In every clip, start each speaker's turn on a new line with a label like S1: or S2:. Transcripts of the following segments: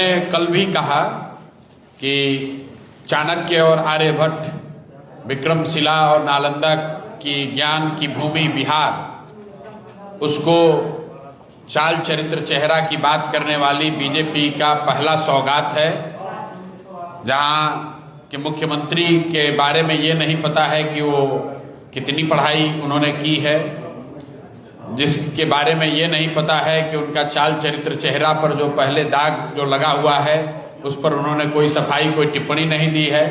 S1: मैंने कल भी कहा कि चाणक्य और आर्यभट्ट, विक्रमशिला और नालंदा की ज्ञान की भूमि बिहार, उसको चाल चरित्र चेहरा की बात करने वाली बीजेपी का पहला सौगात है, जहां कि मुख्यमंत्री के बारे में ये नहीं पता है कि वो कितनी पढ़ाई उन्होंने की है, जिसके बारे में ये नहीं पता है कि उनका चाल चरित्र चेहरा पर जो पहले दाग जो लगा हुआ है उस पर उन्होंने कोई सफाई, कोई टिप्पणी नहीं दी है।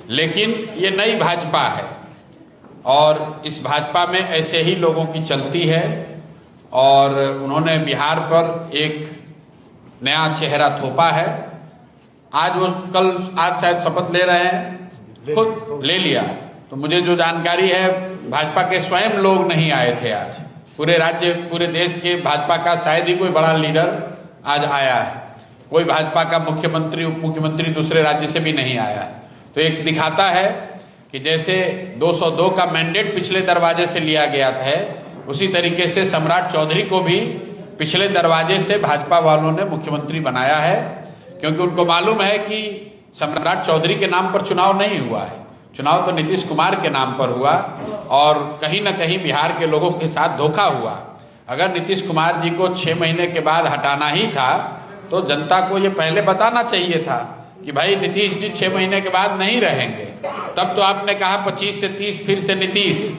S1: लेकिन ये नई भाजपा है और इस भाजपा में ऐसे ही लोगों की चलती है और उन्होंने बिहार पर एक नया चेहरा थोपा है। आज वो आज शायद शपथ ले रहे हैं, खुद ले लिया। तो मुझे जो जानकारी है, भाजपा के स्वयं लोग नहीं आए थे आज। पूरे राज्य, पूरे देश के भाजपा का शायद ही कोई बड़ा लीडर आज आया है। कोई भाजपा का मुख्यमंत्री, उप मुख्यमंत्री दूसरे राज्य से भी नहीं आया है। तो एक दिखाता है कि जैसे 202 का मैंडेट पिछले दरवाजे से लिया गया था, उसी तरीके से सम्राट चौधरी को भी पिछले दरवाजे से भाजपा वालों ने मुख्यमंत्री बनाया है, क्योंकि उनको मालूम है कि सम्राट चौधरी के नाम पर चुनाव नहीं हुआ है, चुनाव तो नीतीश कुमार के नाम पर हुआ और कहीं ना कहीं बिहार के लोगों के साथ धोखा हुआ। अगर नीतीश कुमार जी को 6 महीने के बाद हटाना ही था तो जनता को ये पहले बताना चाहिए था कि भाई नीतीश जी 6 महीने के बाद नहीं रहेंगे। तब तो आपने कहा 25 से 30 फिर से नीतीश,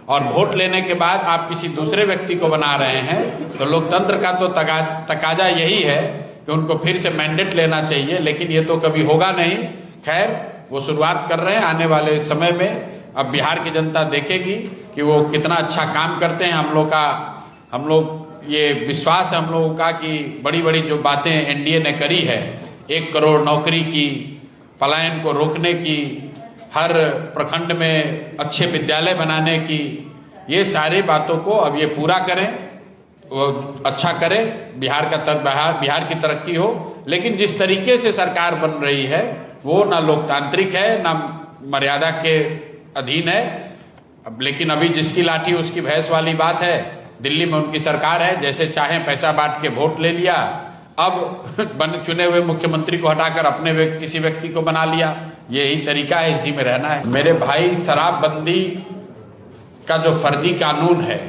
S1: और वोट लेने के बाद आप किसी दूसरे व्यक्ति को बना रहे हैं। तो लोकतंत्र का तो तकाजा यही है कि उनको फिर से मैंडेट लेना चाहिए, लेकिन ये तो कभी होगा नहीं। खैर, वो शुरुआत कर रहे हैं। आने वाले समय में अब बिहार की जनता देखेगी कि वो कितना अच्छा काम करते हैं। हम लोग ये विश्वास है हम लोगों का कि बड़ी बड़ी जो बातें एनडीए ने करी है, 1 करोड़ नौकरी की, पलायन को रोकने की, हर प्रखंड में अच्छे विद्यालय बनाने की, ये सारी बातों को अब ये पूरा करें, वो अच्छा करें, बिहार की तरक्की हो। लेकिन जिस तरीके से सरकार बन रही है वो ना लोकतांत्रिक है, ना मर्यादा के अधीन है। अब लेकिन अभी जिसकी लाठी उसकी भैंस वाली बात है। दिल्ली में उनकी सरकार है, जैसे चाहे पैसा बांट के वोट ले लिया। अब चुने हुए मुख्यमंत्री को हटाकर अपने किसी व्यक्ति को बना लिया। यही तरीका है, इसी में रहना है। मेरे भाई, शराबबंदी का जो फर्जी कानून है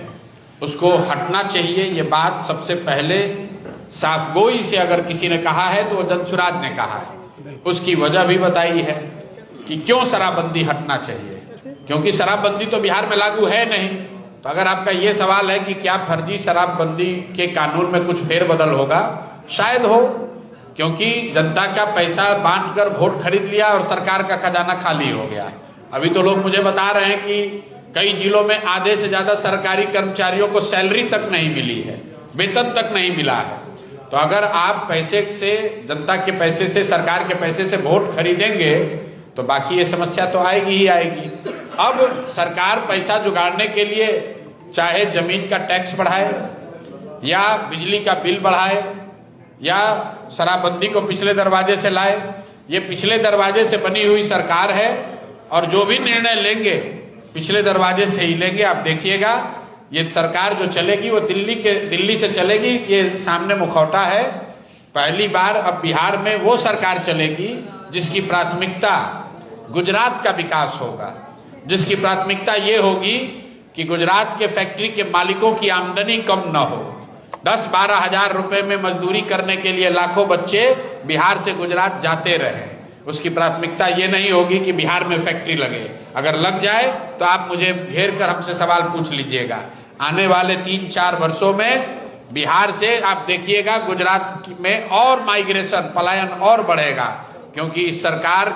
S1: उसको हटना चाहिए। ये बात सबसे पहले साफगोई से अगर किसी ने कहा है तो वो जनसुराज ने कहा है। उसकी वजह भी बताई है कि क्यों शराबबंदी हटना चाहिए, क्योंकि शराबबंदी तो बिहार में लागू है नहीं। तो अगर आपका ये सवाल है कि क्या फर्जी शराबबंदी के कानून में कुछ फेरबदल होगा, शायद हो, क्योंकि जनता का पैसा बांटकर वोट खरीद लिया और सरकार का खजाना खाली हो गया। अभी तो लोग मुझे बता रहे हैं कि कई जिलों में आधे से ज्यादा सरकारी कर्मचारियों को सैलरी तक नहीं मिली है, वेतन तक नहीं मिला है। तो अगर आप पैसे से, जनता के पैसे से, सरकार के पैसे से वोट खरीदेंगे तो बाकी ये समस्या तो आएगी ही आएगी। अब सरकार पैसा जुगाड़ने के लिए चाहे जमीन का टैक्स बढ़ाए या बिजली का बिल बढ़ाए या शराबबंदी को पिछले दरवाजे से लाए, ये पिछले दरवाजे से बनी हुई सरकार है और जो भी निर्णय लेंगे पिछले दरवाजे से ही लेंगे। आप देखिएगा, ये सरकार जो चलेगी वो दिल्ली से चलेगी। ये सामने मुखौटा है। पहली बार अब बिहार में वो सरकार चलेगी जिसकी प्राथमिकता गुजरात का विकास होगा, जिसकी प्राथमिकता ये होगी कि गुजरात के फैक्ट्री के मालिकों की आमदनी कम न हो। 10-12 हजार रुपए में मजदूरी करने के लिए लाखों बच्चे बिहार से गुजरात जाते रहे। उसकी प्राथमिकता ये नहीं होगी कि बिहार में फैक्ट्री लगे। अगर लग जाए तो आप मुझे घेर कर हमसे सवाल पूछ लीजिएगा। आने वाले 3-4 वर्षों में बिहार से आप देखिएगा गुजरात में और माइग्रेशन, पलायन और बढ़ेगा, क्योंकि इस सरकार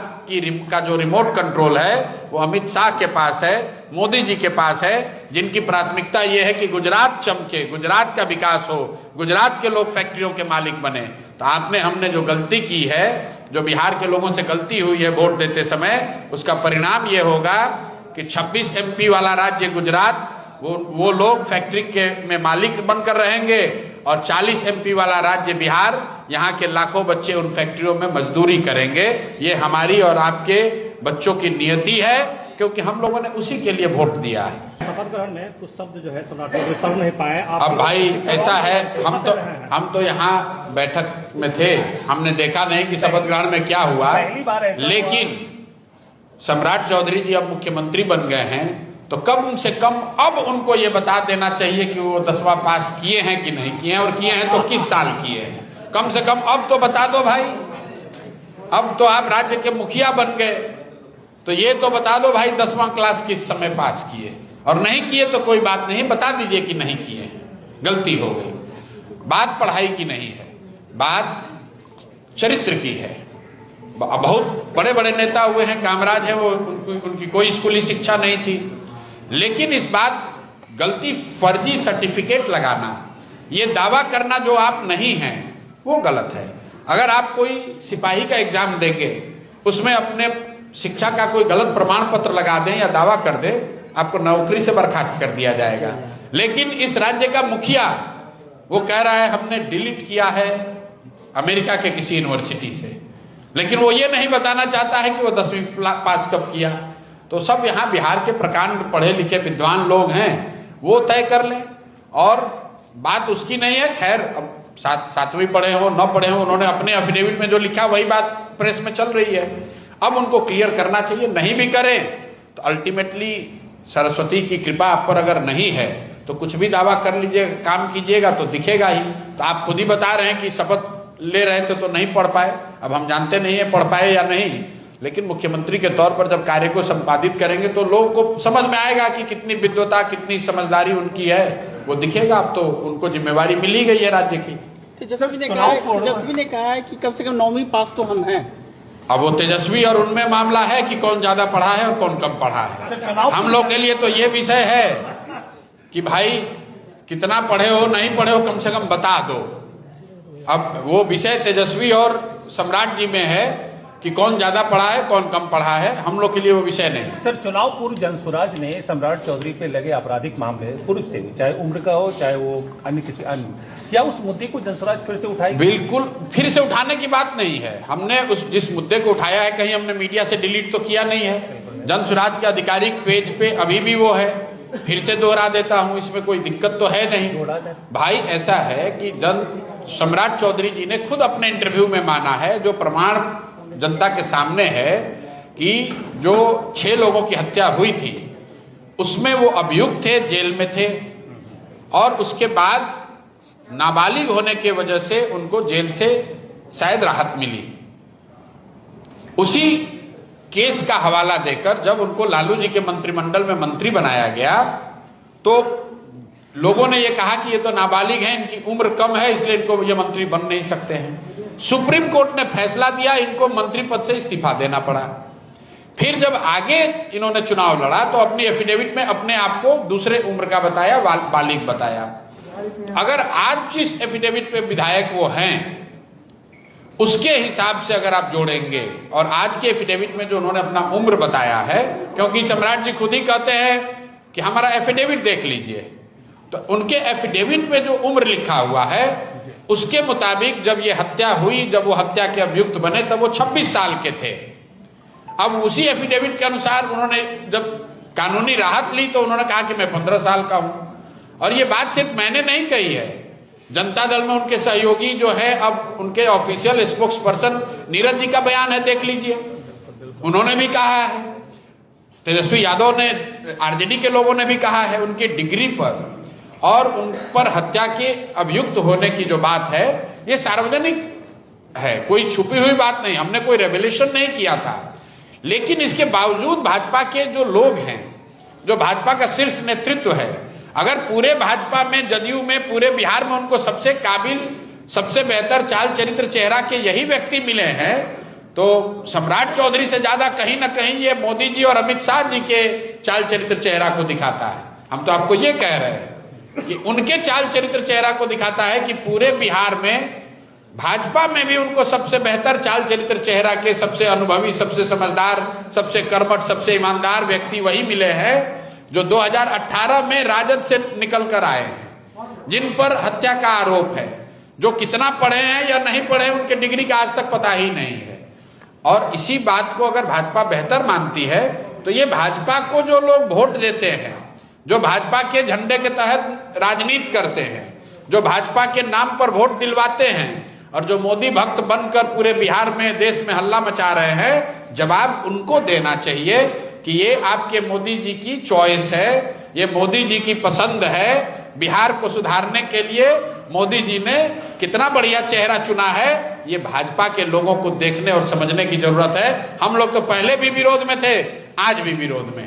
S1: का जो रिमोट कंट्रोल है वो अमित शाह के पास है, मोदी जी के पास है, जिनकी प्राथमिकता ये है कि गुजरात चमके, गुजरात का विकास हो, गुजरात के लोग फैक्ट्रियों के मालिक बने। तो हमने जो गलती की है, जो बिहार के लोगों से गलती हुई है वोट देते समय, उसका परिणाम ये होगा कि 26 MP वाला राज्य गुजरात, वो लोग फैक्ट्री में मालिक बनकर रहेंगे और 40 MP वाला राज्य बिहार, यहाँ के लाखों बच्चे उन फैक्ट्रियों में मजदूरी करेंगे। ये हमारी और आपके बच्चों की नियति है, क्योंकि हम लोगों ने उसी के लिए वोट दिया है।
S2: शपथ ग्रहण में कुछ शब्द जो है सम्राट चौधरी पढ़ नहीं पाए।
S1: अब भाई ऐसा है, हम तो यहाँ बैठक में थे, हमने देखा नहीं कि शपथ ग्रहण में क्या हुआ, लेकिन सम्राट चौधरी जी अब मुख्यमंत्री बन गए हैं तो कम से कम अब उनको ये बता देना चाहिए कि वो 10वां पास किए हैं कि नहीं किए हैं, और किए हैं तो किस साल किए हैं। कम से कम अब तो बता दो भाई, अब तो आप राज्य के मुखिया बन गए तो ये तो बता दो भाई 10वां क्लास किस समय पास किए, और नहीं किए तो कोई बात नहीं, बता दीजिए कि नहीं किए हैं, गलती हो गई। बात पढ़ाई की नहीं है, बात चरित्र की है। बहुत बड़े बड़े नेता हुए हैं, कामराज है वो, उनकी कोई स्कूली शिक्षा नहीं थी, लेकिन इस बात गलती फर्जी सर्टिफिकेट लगाना, ये दावा करना जो आप नहीं हैं वो गलत है। अगर आप कोई सिपाही का एग्जाम देंगे, उसमें अपने शिक्षा का कोई गलत प्रमाण पत्र लगा दें या दावा कर दें, आपको नौकरी से बर्खास्त कर दिया जाएगा। लेकिन इस राज्य का मुखिया वो कह रहा है हमने डिलीट किया है अमेरिका के किसी यूनिवर्सिटी से, लेकिन वो ये नहीं बताना चाहता है कि वो 10वीं पास कब किया। तो सब यहाँ बिहार के प्रकांड पढ़े लिखे विद्वान लोग हैं, वो तय कर लें, और बात उसकी नहीं है। खैर अब 7वीं पढ़े हो 9 पढ़े हो, उन्होंने अपने एफिडेविट में जो लिखा वही बात प्रेस में चल रही है। अब उनको क्लियर करना चाहिए, नहीं भी करें तो अल्टीमेटली सरस्वती की कृपा आप पर अगर नहीं है तो कुछ भी दावा कर लीजिए, काम कीजिएगा तो दिखेगा ही। तो आप खुद ही बता रहे हैं कि शपथ ले रहे थे तो नहीं पढ़ पाए, अब हम जानते नहीं है पढ़ पाए या नहीं, लेकिन मुख्यमंत्री के तौर पर जब कार्य को संपादित करेंगे तो लोग को समझ में आएगा कि कितनी विद्वता कितनी समझदारी उनकी है, वो दिखेगा। अब तो उनको जिम्मेवारी मिली गई है राज्य की।
S3: तेजस्वी ने कहा है कि कम से कम 9वीं पास तो हम हैं।
S1: अब वो तेजस्वी और उनमें मामला है कि कौन ज्यादा पढ़ा है और कौन कम पढ़ा है। हम लोग के लिए तो ये विषय है कि भाई कितना पढ़े हो नहीं पढ़े हो कम से कम बता दो। अब वो विषय तेजस्वी और सम्राट जी में है कि कौन ज्यादा पढ़ा है कौन कम पढ़ा है, हम लोग के लिए वो विषय नहीं।
S2: सर, चुनाव पूर्व जनसुराज ने सम्राट चौधरी पे लगे आपराधिक मामले पूर्व से भी, चाहे उम्र का हो चाहे वो अन्य किसी अन्य, क्या उस मुद्दे को जनसुराज फिर से उठाई?
S1: बिल्कुल, फिर से उठाने की बात नहीं है। हमने जिस मुद्दे को उठाया है कहीं हमने मीडिया से डिलीट तो किया नहीं है। जनसुराज के आधिकारिक पेज पे अभी भी वो है, फिर से दोहरा देता हूं, इसमें कोई दिक्कत तो है नहीं। भाई ऐसा है कि सम्राट चौधरी जी ने खुद अपने इंटरव्यू में माना है, जो प्रमाण जनता के सामने है, कि जो 6 लोगों की हत्या हुई थी उसमें वो अभियुक्त थे, जेल में थे, और उसके बाद नाबालिग होने की वजह से उनको जेल से शायद राहत मिली। उसी केस का हवाला देकर जब उनको लालू जी के मंत्रिमंडल में मंत्री बनाया गया तो लोगों ने ये कहा कि ये तो नाबालिग हैं, इनकी उम्र कम है, इसलिए इनको ये मंत्री बन नहीं सकते हैं। सुप्रीम कोर्ट ने फैसला दिया, इनको मंत्री पद से इस्तीफा देना पड़ा। फिर जब आगे इन्होंने चुनाव लड़ा तो अपनी एफिडेविट में अपने आप को दूसरे उम्र का बताया, बालिग बताया। अगर आज जिस एफिडेविट पे विधायक वो हैं उसके हिसाब से अगर आप जोड़ेंगे और आज के एफिडेविट में जो उन्होंने अपना उम्र बताया है, क्योंकि सम्राट जी खुद ही कहते हैं कि हमारा एफिडेविट देख लीजिए, तो उनके एफिडेविट में जो उम्र लिखा हुआ है उसके मुताबिक जब ये हत्या हुई, जब वो हत्या के अभियुक्त बने तब वो 26 साल के थे। अब उसी एफिडेविट के अनुसार उन्होंने जब कानूनी राहत ली तो उन्होंने कहा कि मैं 15 साल का हूं। और ये बात सिर्फ मैंने नहीं कही है, जनता दल में उनके सहयोगी जो है, अब उनके official spokes person Neeraj ji का बयान है, देख लीजिए, उन्होंने भी कहा है। तेजस्वी यादव ने, आरजेडी के लोगों ने भी कहा है, उनकी डिग्री पर और उन पर हत्या के अभियुक्त होने की जो बात है ये सार्वजनिक है, कोई छुपी हुई बात नहीं, हमने कोई रेवोल्यूशन नहीं किया था। लेकिन इसके बावजूद भाजपा के जो लोग हैं, जो भाजपा का शीर्ष नेतृत्व है, अगर पूरे भाजपा में, जदयू में, पूरे बिहार में उनको सबसे काबिल, सबसे बेहतर चाल चरित्र चेहरा के यही व्यक्ति मिले हैं, तो सम्राट चौधरी से ज्यादा कहीं ना कहीं ये मोदी जी और अमित शाह जी के चाल चरित्र चेहरा को दिखाता है। हम तो आपको ये कह रहे हैं कि उनके चाल चरित्र चेहरा को दिखाता है कि पूरे बिहार में भाजपा में भी उनको सबसे बेहतर चाल चरित्र चेहरा के, सबसे अनुभवी, सबसे समझदार, सबसे कर्मठ, सबसे ईमानदार व्यक्ति वही मिले हैं जो 2018 में राजद से निकल कर आए हैं, जिन पर हत्या का आरोप है, जो कितना पढ़े हैं या नहीं पढ़े उनके डिग्री का आज तक पता ही नहीं है। और इसी बात को अगर भाजपा बेहतर मानती है तो ये भाजपा को जो लोग वोट देते हैं, जो भाजपा के झंडे के तहत राजनीति करते हैं, जो भाजपा के नाम पर वोट दिलवाते हैं और जो मोदी भक्त बनकर पूरे बिहार में, देश में हल्ला मचा रहे हैं, जवाब उनको देना चाहिए कि ये आपके मोदी जी की चॉइस है, ये मोदी जी की पसंद है। बिहार को सुधारने के लिए मोदी जी ने कितना बढ़िया चेहरा चुना है, ये भाजपा के लोगों को देखने और समझने की जरूरत है। हम लोग तो पहले भी विरोध में थे, आज भी विरोध में हैं।